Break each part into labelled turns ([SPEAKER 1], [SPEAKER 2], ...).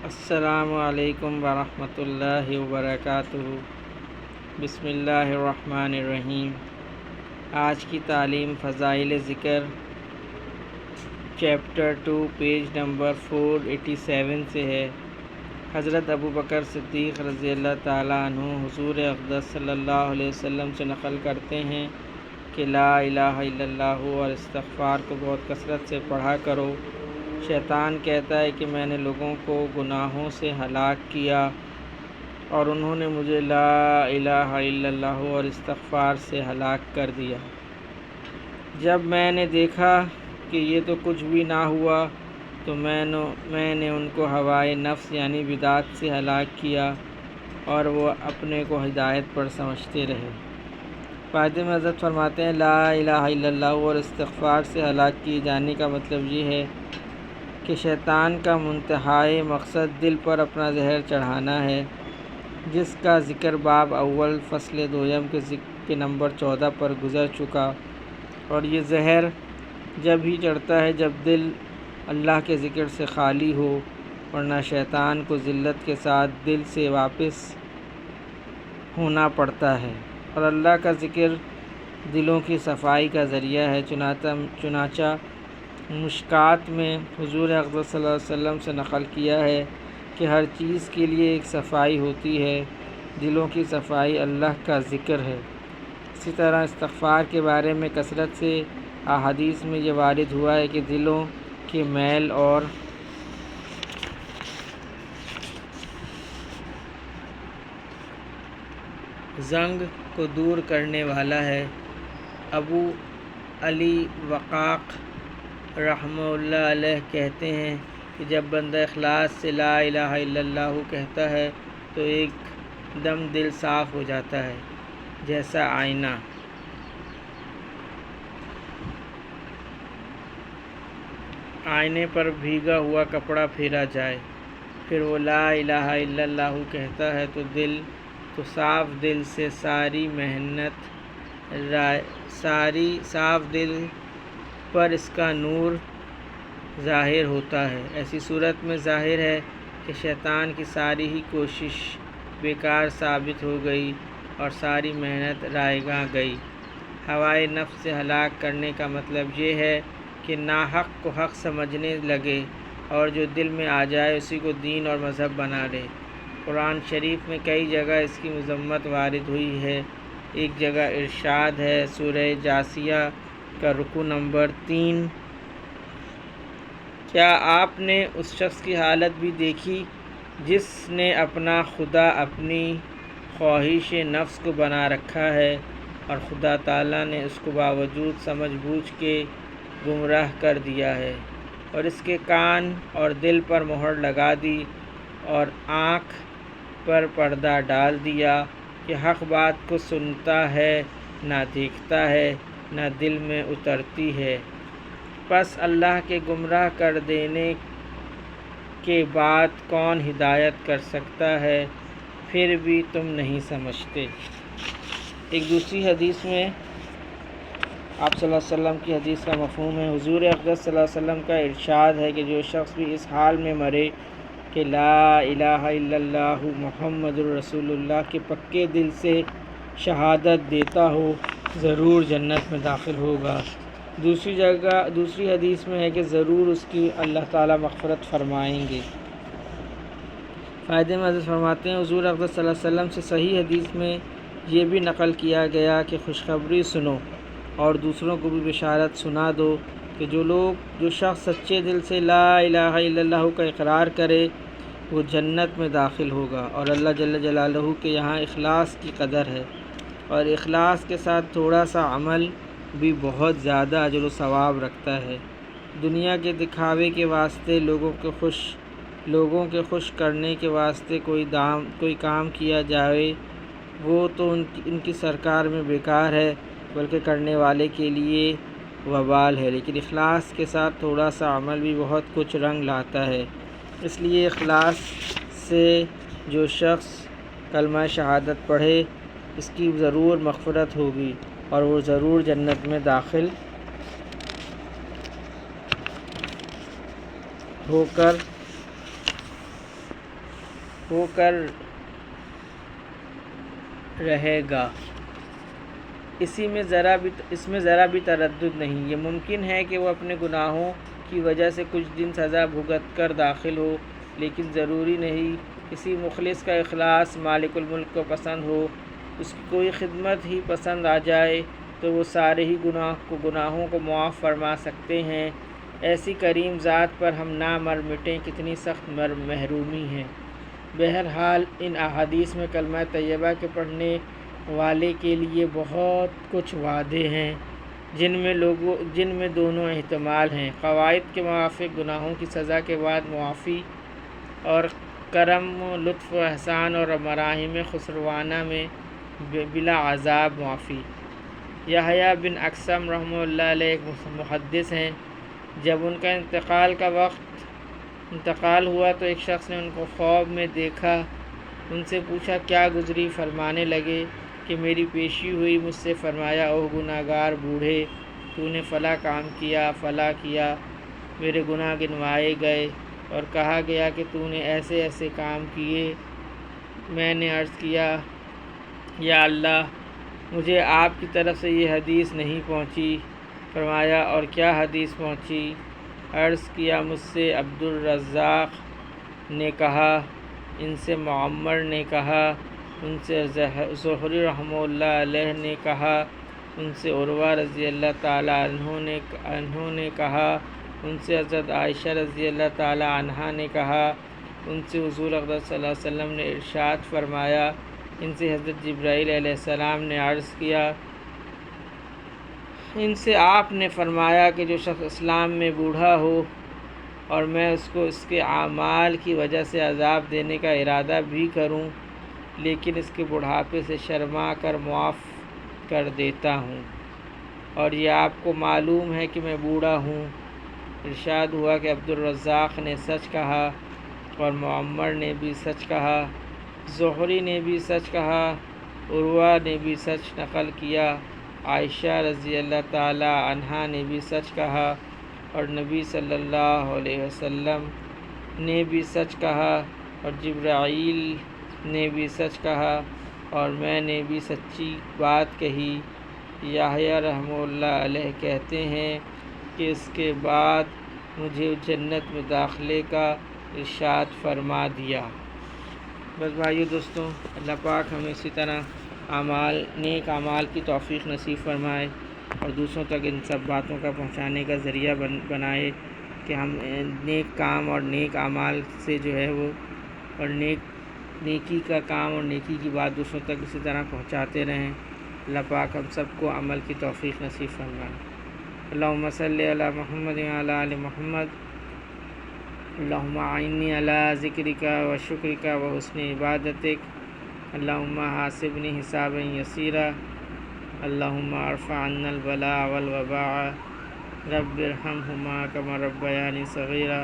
[SPEAKER 1] السلام علیکم ورحمۃ اللہ وبرکاتہ۔ بسم اللہ الرحمن الرحیم۔ آج کی تعلیم فضائل ذکر چیپٹر 2 پیج نمبر 487 سے ہے۔ حضرت ابو بکر صدیق رضی اللہ تعالیٰ عنہ حضور اقدس صلی اللہ علیہ وسلم سے نقل کرتے ہیں کہ لا الہ الا اللہ اور استغفار کو بہت کثرت سے پڑھا کرو۔ شیطان کہتا ہے کہ میں نے لوگوں کو گناہوں سے ہلاک کیا اور انہوں نے مجھے لا الہ الا اللہ اور استغفار سے ہلاک کر دیا۔ جب میں نے دیکھا کہ یہ تو کچھ بھی نہ ہوا تو میں نے ان کو ہوائے نفس یعنی بدعت سے ہلاک کیا اور وہ اپنے کو ہدایت پر سمجھتے رہے۔ فائدے میں حضرت فرماتے ہیں لا الہ الا اللہ اور استغفار سے ہلاک کیے جانے کا مطلب یہ ہے کہ شیطان کا منتہائی مقصد دل پر اپنا زہر چڑھانا ہے، جس کا ذکر باب اول فصل دویم کے نمبر 14 پر گزر چکا، اور یہ زہر جب ہی چڑھتا ہے جب دل اللہ کے ذکر سے خالی ہو، ورنہ شیطان کو ذلت کے ساتھ دل سے واپس ہونا پڑتا ہے، اور اللہ کا ذکر دلوں کی صفائی کا ذریعہ ہے۔ چنانچہ مشکات میں حضور اقدس صلی اللہ علیہ وسلم سے نقل کیا ہے کہ ہر چیز کے لیے ایک صفائی ہوتی ہے، دلوں کی صفائی اللہ کا ذکر ہے۔ اسی طرح استغفار کے بارے میں کثرت سے احادیث میں یہ وارد ہوا ہے کہ دلوں کے میل اور زنگ کو دور کرنے والا ہے۔ ابو علی وقاق رحمہ اللہ علیہ کہتے ہیں کہ جب بندہ اخلاص سے لا الہ الا اللہ کہتا ہے تو ایک دم دل صاف ہو جاتا ہے، جیسا آئینہ آئینے پر بھیگا ہوا کپڑا پھیرا جائے۔ پھر وہ لا الہ الا اللہ کہتا ہے تو صاف دل سے صاف دل پر اس کا نور ظاہر ہوتا ہے۔ ایسی صورت میں ظاہر ہے کہ شیطان کی ساری ہی کوشش بیکار ثابت ہو گئی اور ساری محنت رائے گاہ گئی۔ ہوائے نفس سے ہلاک کرنے کا مطلب یہ ہے کہ ناحق کو حق سمجھنے لگے اور جو دل میں آ جائے اسی کو دین اور مذہب بنا لے۔ قرآن شریف میں کئی جگہ اس کی مذمت وارد ہوئی ہے۔ ایک جگہ ارشاد ہے، سورہ جاثیہ کا رکوع نمبر 3، کیا آپ نے اس شخص کی حالت بھی دیکھی جس نے اپنا خدا اپنی خواہش نفس کو بنا رکھا ہے اور خدا تعالیٰ نے اس کو باوجود سمجھ بوجھ کے گمراہ کر دیا ہے، اور اس کے کان اور دل پر مہر لگا دی اور آنکھ پر پردہ ڈال دیا کہ حق بات کو سنتا ہے نہ دیکھتا ہے نہ دل میں اترتی ہے۔ پس اللہ کے گمراہ کر دینے کے بعد کون ہدایت کر سکتا ہے؟ پھر بھی تم نہیں سمجھتے۔ ایک دوسری حدیث میں آپ صلی اللہ علیہ وسلم کی حدیث کا مفہوم ہے، حضور اقدس صلی اللہ علیہ وسلم کا ارشاد ہے کہ جو شخص بھی اس حال میں مرے کہ لا الہ الا اللہ محمد الرسول اللہ کے پکے دل سے شہادت دیتا ہو ضرور جنت میں داخل ہوگا۔ دوسری حدیث میں ہے کہ ضرور اس کی اللہ تعالیٰ مغفرت فرمائیں گے۔ فائدے میں حضرت فرماتے ہیں حضور اقدس صلی اللہ علیہ وسلم سے صحیح حدیث میں یہ بھی نقل کیا گیا کہ خوشخبری سنو اور دوسروں کو بھی بشارت سنا دو کہ جو شخص سچے دل سے لا الہ الا اللہ کا اقرار کرے وہ جنت میں داخل ہوگا، اور اللہ جل جلالہ کے یہاں اخلاص کی قدر ہے، اور اخلاص کے ساتھ تھوڑا سا عمل بھی بہت زیادہ اجر و ثواب رکھتا ہے۔ دنیا کے دکھاوے کے واسطے لوگوں کے خوش کرنے کے واسطے کوئی کام کیا جائے وہ تو ان کی سرکار میں بیکار ہے بلکہ کرنے والے کے لیے وبال ہے، لیکن اخلاص کے ساتھ تھوڑا سا عمل بھی بہت کچھ رنگ لاتا ہے۔ اس لیے اخلاص سے جو شخص کلمہ شہادت پڑھے اس کی ضرور مغفرت ہوگی اور وہ ضرور جنت میں داخل ہو کر ہو کر رہے گا۔ اس میں ذرا بھی تردد نہیں۔ یہ ممکن ہے کہ وہ اپنے گناہوں کی وجہ سے کچھ دن سزا بھگت کر داخل ہو، لیکن ضروری نہیں۔ کسی مخلص کا اخلاص مالک الملک کو پسند ہو، اس کی کوئی خدمت ہی پسند آ جائے تو وہ سارے ہی گناہوں کو معاف فرما سکتے ہیں۔ ایسی کریم ذات پر ہم نہ مر مٹیں، کتنی سخت محرومی ہے۔ بہرحال ان احادیث میں کلمہ طیبہ کے پڑھنے والے کے لیے بہت کچھ وعدے ہیں، جن میں دونوں احتمال ہیں۔ قواعد کے موافق گناہوں کی سزا کے بعد معافی، اور کرم، لطف و احسان اور مراحم خسروانہ میں بلا عذاب معافی۔ یحییٰ بن اقسم رحمہ اللہ علیہ ایک محدث ہیں۔ جب ان کا انتقال ہوا تو ایک شخص نے ان کو خواب میں دیکھا، ان سے پوچھا کیا گزری؟ فرمانے لگے کہ میری پیشی ہوئی، مجھ سے فرمایا اوہ گناہ گار بوڑھے، تو نے فلاں کام کیا، فلاں کیا، میرے گناہ گنوائے گئے اور کہا گیا کہ تو نے ایسے ایسے کام کیے۔ میں نے عرض کیا یا اللہ، مجھے آپ کی طرف سے یہ حدیث نہیں پہنچی۔ فرمایا اور کیا حدیث پہنچی؟ عرض کیا مجھ سے عبدالرزاق نے کہا، ان سے معمر نے کہا، ان سے زہری رحمہ اللہ علیہ نے کہا، ان سے عروہ رضی اللہ تعالی عنہ نے کہا، ان سے حضرت عائشہ رضی اللہ تعالی عنہا نے کہا، ان سے حضور اقدس صلی اللہ علیہ وسلم نے ارشاد فرمایا، ان سے حضرت جبرائیل علیہ السلام نے عرض کیا، ان سے آپ نے فرمایا کہ جو شخص اسلام میں بوڑھا ہو اور میں اس کو اس کے اعمال کی وجہ سے عذاب دینے کا ارادہ بھی کروں، لیکن اس کے بڑھاپے سے شرما کر معاف کر دیتا ہوں، اور یہ آپ کو معلوم ہے کہ میں بوڑھا ہوں۔ ارشاد ہوا کہ عبدالرزاق نے سچ کہا اور معمر نے بھی سچ کہا، زہری نے بھی سچ کہا، عروہ نے بھی سچ نقل کیا، عائشہ رضی اللہ تعالی عنہا نے بھی سچ کہا، اور نبی صلی اللہ علیہ وسلم نے بھی سچ کہا، اور جبرائیل نے بھی سچ کہا، اور میں نے بھی سچی بات کہی۔ یحییٰ رحمہ اللہ علیہ کہتے ہیں کہ اس کے بعد مجھے جنت میں داخلے کا ارشاد فرما دیا۔ بس بھائیو دوستوں، اللہ پاک ہمیں اسی طرح نیک اعمال کی توفیق نصیب فرمائے اور دوسروں تک ان سب باتوں کا پہنچانے کا ذریعہ بنائے کہ ہم نیک کام اور نیک اعمال سے جو ہے وہ، اور نیکی کا کام اور نیکی کی بات دوسروں تک اسی طرح پہنچاتے رہیں۔ اللہ پاک ہم سب کو عمل کی توفیق نصیب فرمائے۔ اللہم صلی علی محمد وعلی آل محمد، اللہم اعنی علی ذکرک و شکرک و حسن عبادتک، اللہم حاسبنی حسابا یسیرا، اللہم ارفع عنا البلاء والوباء، رب ارحمہما کما ربیانی صغیرا،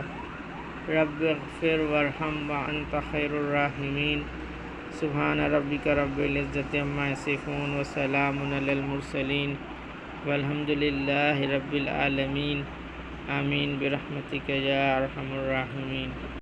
[SPEAKER 1] رب اغفر وارحم وانت خیر الراحمین۔ سبحان ربک رب العزت عما یصفون وسلام علی المرسلین والحمد للہ رب العالمین، آمین برحمتک یا ارحم الراحمین۔